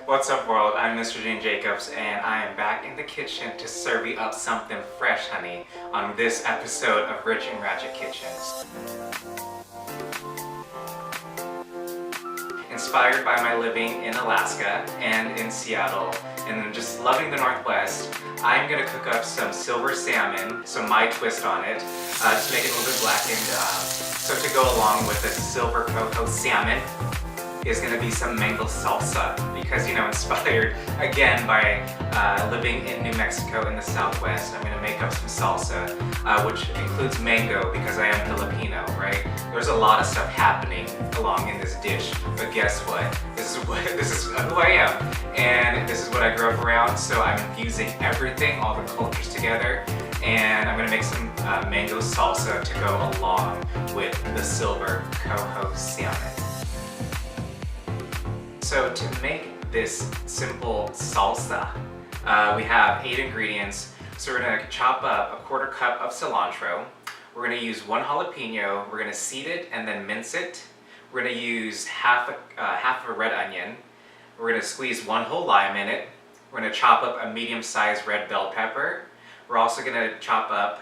What's up world, I'm Mr. JaneJacobs and I am back in the kitchen to serve you up something fresh, honey, on this episode of Rich and Ratchet Kitchens. Inspired by my living in Alaska and in Seattle and just loving the Northwest, I'm going to cook up some silver salmon, so my twist on it, to make it a little bit blackened. So to go along with the silver cocoa salmon is going to be some mango salsa, because, you know, inspired again by living in New Mexico in the Southwest. I'm going to make up some salsa, which includes mango because I am Filipino, right? There's a lot of stuff happening along in this dish, but guess what? This is who I am, and this is what I grew up around. So I'm infusing everything, all the cultures together, and I'm going to make some mango salsa to go along with the silver coho salmon. So to make this simple salsa, we have 8 ingredients. So we're going to chop up a 1/4 cup of cilantro. We're going to use 1 jalapeno. We're going to seed it and then mince it. We're going to use half a red onion. We're going to squeeze 1 whole lime in it. We're going to chop up a medium-sized red bell pepper. We're also going to chop up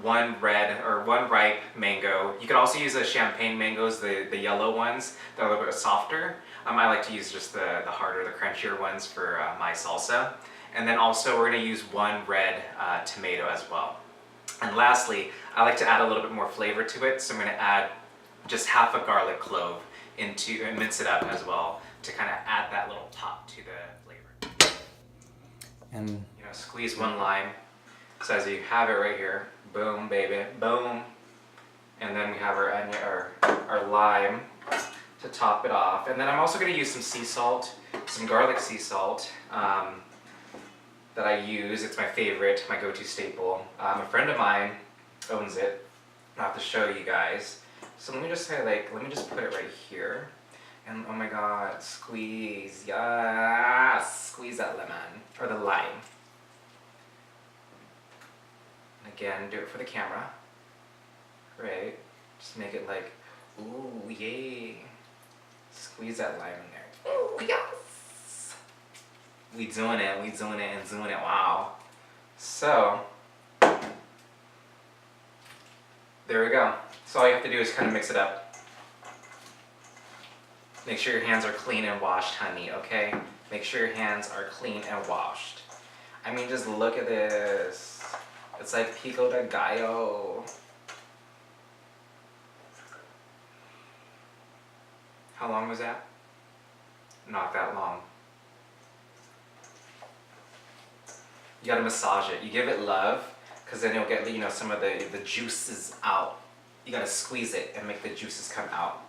1 ripe mango. You could also use the champagne mangoes, the yellow ones that are a little bit softer. I like to use just the harder, the crunchier ones for my salsa. And then also we're going to use 1 red tomato as well. And lastly, I like to add a little bit more flavor to it, so I'm going to add just half a garlic clove into and mince it up as well to kind of add that little pop to the flavor. And you know, squeeze 1 lime. So as you have it right here, boom, baby, boom. And then we have our onion, our lime to top it off. And then I'm also going to use some sea salt, some garlic sea salt that I use. It's my favorite, my go-to staple. A friend of mine owns it. I'll have to show you guys. So let me just say, let me just put it right here. And oh my god, squeeze, yes, squeeze that lemon, or the lime. Again, do it for the camera. Great. Just make it like, ooh, yay. Squeeze that lime in there. Ooh, yes! We doing it, and doing it, wow. So, there we go. So all you have to do is kind of mix it up. Make sure your hands are clean and washed, honey, okay? Make sure your hands are clean and washed. I mean, just look at this. It's like pico de gallo. How long was that? Not that long. You gotta massage it. You give it love, because then you'll get, you know, some of the juices out. You gotta squeeze it and make the juices come out.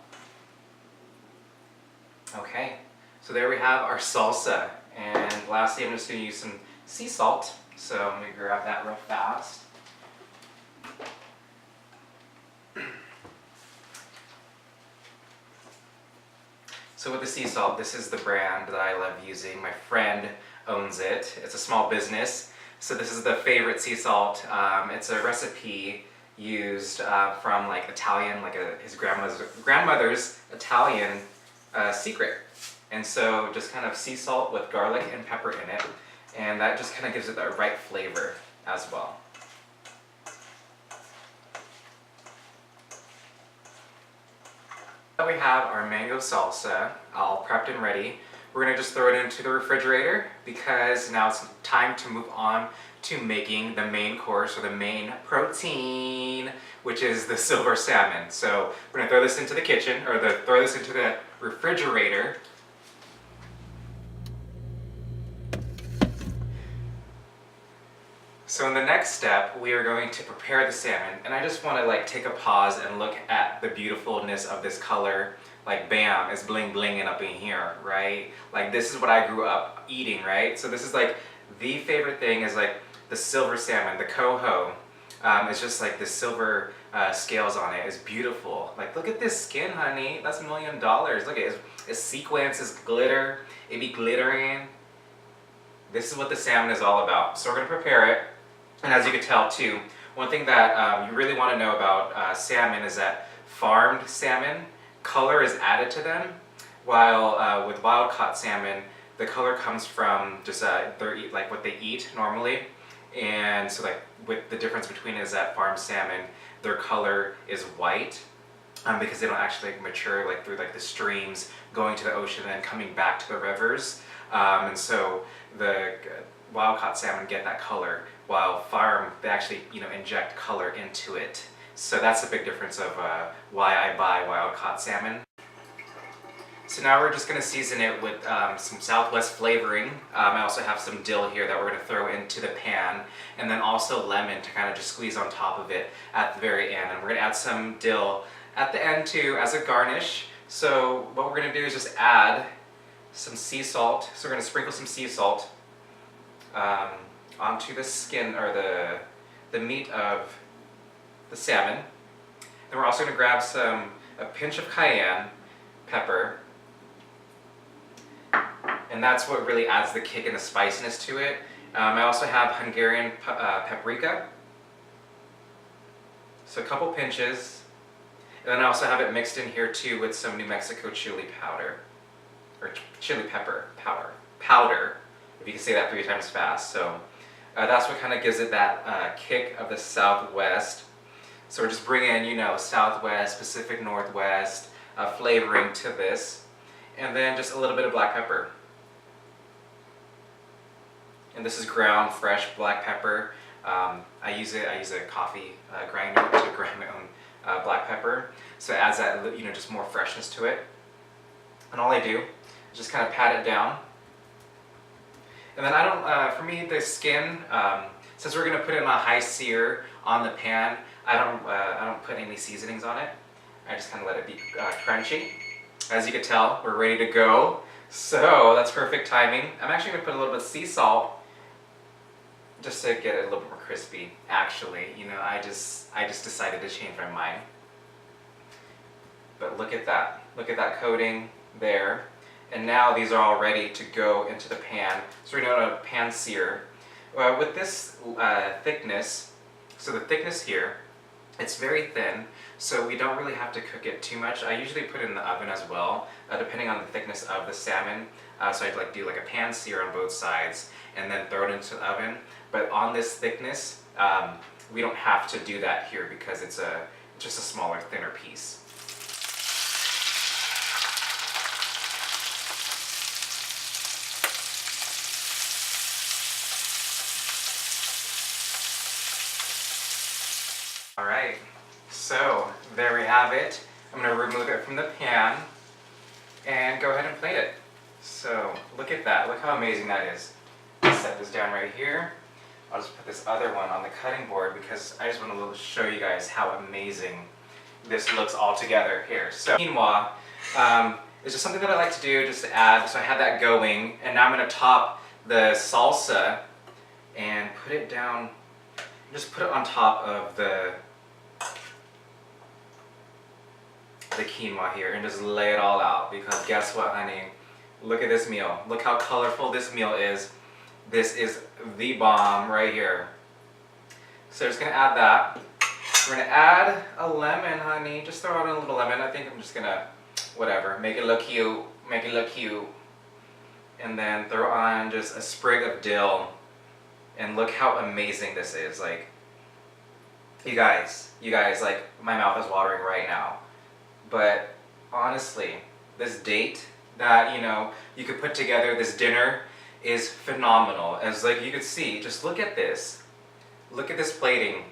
Okay, so there we have our salsa. And lastly, I'm just gonna use some sea salt. So I'm going to grab that real fast. So with the sea salt, this is the brand that I love using. My friend owns it. It's a small business. So this is the favorite sea salt. It's a recipe used from like Italian, like his grandmother's Italian secret. And so just kind of sea salt with garlic and pepper in it. And that just kind of gives it the right flavor as well. Now we have our mango salsa all prepped and ready. We're going to just throw it into the refrigerator because now it's time to move on to making the main course, or the main protein, which is the silver salmon. So we're going to throw this into the kitchen, or throw this into the refrigerator. So in the next step, we are going to prepare the salmon, and I just want to like take a pause and look at the beautifulness of this color. Like bam, it's bling blinging up in here, right? Like this is what I grew up eating, right? So this is like the favorite thing is like the silver salmon, the coho. It's just like the silver scales on it is beautiful. Like look at this skin, honey. That's $1 million. Look at it. It's sequins, it's glitter. It be glittering. This is what the salmon is all about. So we're gonna prepare it. And as you can tell too, one thing that you really want to know about salmon is that farmed salmon, color is added to them, While with wild caught salmon, the color comes from just like what they eat normally. And so like with the difference between is that farm salmon, their color is white because they don't actually like, mature like through like the streams going to the ocean and then coming back to the rivers. And so the wild caught salmon get that color, while farm they actually inject color into it. So that's a big difference of why I buy wild caught salmon. So now we're just going to season it with some Southwest flavoring. I also have some dill here that we're going to throw into the pan, and then also lemon to kind of just squeeze on top of it at the very end. And we're going to add some dill at the end too as a garnish. So what we're going to do is just add some sea salt. So we're going to sprinkle some sea salt onto the skin or the meat of the salmon. Then we're also going to grab a pinch of cayenne pepper. And that's what really adds the kick and the spiciness to it. I also have Hungarian paprika, so a couple pinches. And then I also have it mixed in here too with some New Mexico chili powder, or chili pepper powder, if you can say that 3 times fast. So that's what kind of gives it that kick of the Southwest. So we're just bringing Southwest, Pacific Northwest flavoring to this. And then just a little bit of black pepper. And this is ground fresh black pepper. I use a coffee grinder to grind my own black pepper. So it adds that just more freshness to it. And all I do is just kind of pat it down. And then I don't, for me the skin, since we're going to put it in a high sear on the pan, I don't put any seasonings on it. I just kind of let it be crunchy. As you can tell, we're ready to go. So that's perfect timing. I'm actually going to put a little bit of sea salt just to get it a little bit more crispy. Actually, I just decided to change my mind. But look at that. Look at that coating there. And now these are all ready to go into the pan. So we're going to pan sear. With this thickness, so the thickness here, it's very thin, so we don't really have to cook it too much. I usually put it in the oven as well, depending on the thickness of the salmon. So I'd do like a pan sear on both sides and then throw it into the oven. But on this thickness, we don't have to do that here because it's just a smaller, thinner piece. Alright, so there we have it. I'm going to remove it from the pan and go ahead and plate it. So look at that, look how amazing that is. I'll set this down right here. I'll just put this other one on the cutting board because I just want to show you guys how amazing this looks all together here. So quinoa is just something that I like to do just to add, so I have that going, and now I'm going to top the salsa and put it down, just put it on top of the quinoa here and just lay it all out, because guess what, honey? Look at this meal. Look how colorful this meal is. This is the bomb right here. So just gonna add that. We're gonna add a lemon, honey. Just throw out a little lemon. I think I'm just gonna, whatever, make it look cute. Make it look cute. And then throw on just a sprig of dill. And look how amazing this is. Like, you guys, like, my mouth is watering right now. But honestly, this date that, you could put together, this dinner, is phenomenal. As like you could see, just look at this. Look at this plating.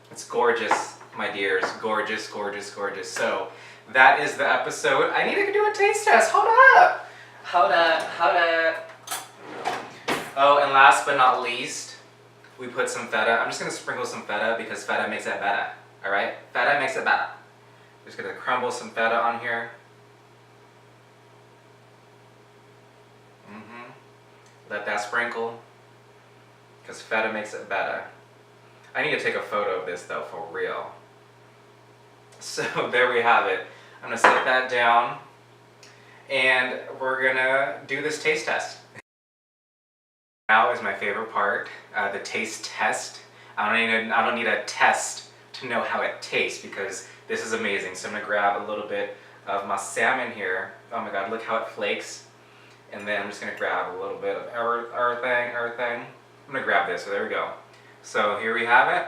It's gorgeous, my dears. Gorgeous, gorgeous, gorgeous. So that is the episode. I need to do a taste test. Hold up. Hold up. Hold up. Oh, and last but not least, we put some feta. I'm just going to sprinkle some feta because feta makes it better. Alright? Feta makes it better. Just going to crumble some feta on here. Let that sprinkle, because feta makes it better. I need to take a photo of this though, for real. So there we have it. I'm going to set that down, and we're going to do this taste test. Now is my favorite part, the taste test. I don't need a test to know how it tastes, because this is amazing. So I'm going to grab a little bit of my salmon here. Oh my god, look how it flakes. And then I'm just gonna grab a little bit of everything. I'm gonna grab this, so there we go. So here we have it.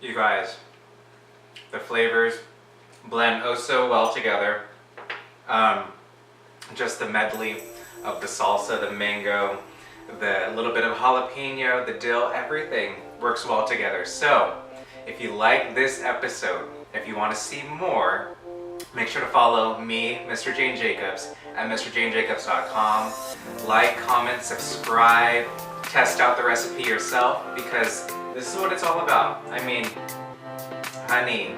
You guys, the flavors blend oh so well together. Just the medley of the salsa, the mango, the little bit of jalapeno, the dill, everything works well together. So if you like this episode, if you want to see more, make sure to follow me, Mr. JaneJacobs, at MrJaneJacobs.com. Like, comment, subscribe, test out the recipe yourself, because this is what it's all about. I mean, honey,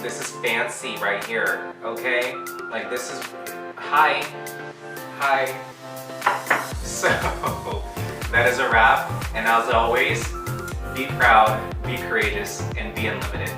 this is fancy right here, okay? Like, this is, hi. So, that is a wrap, and as always, be proud, be courageous, and be unlimited.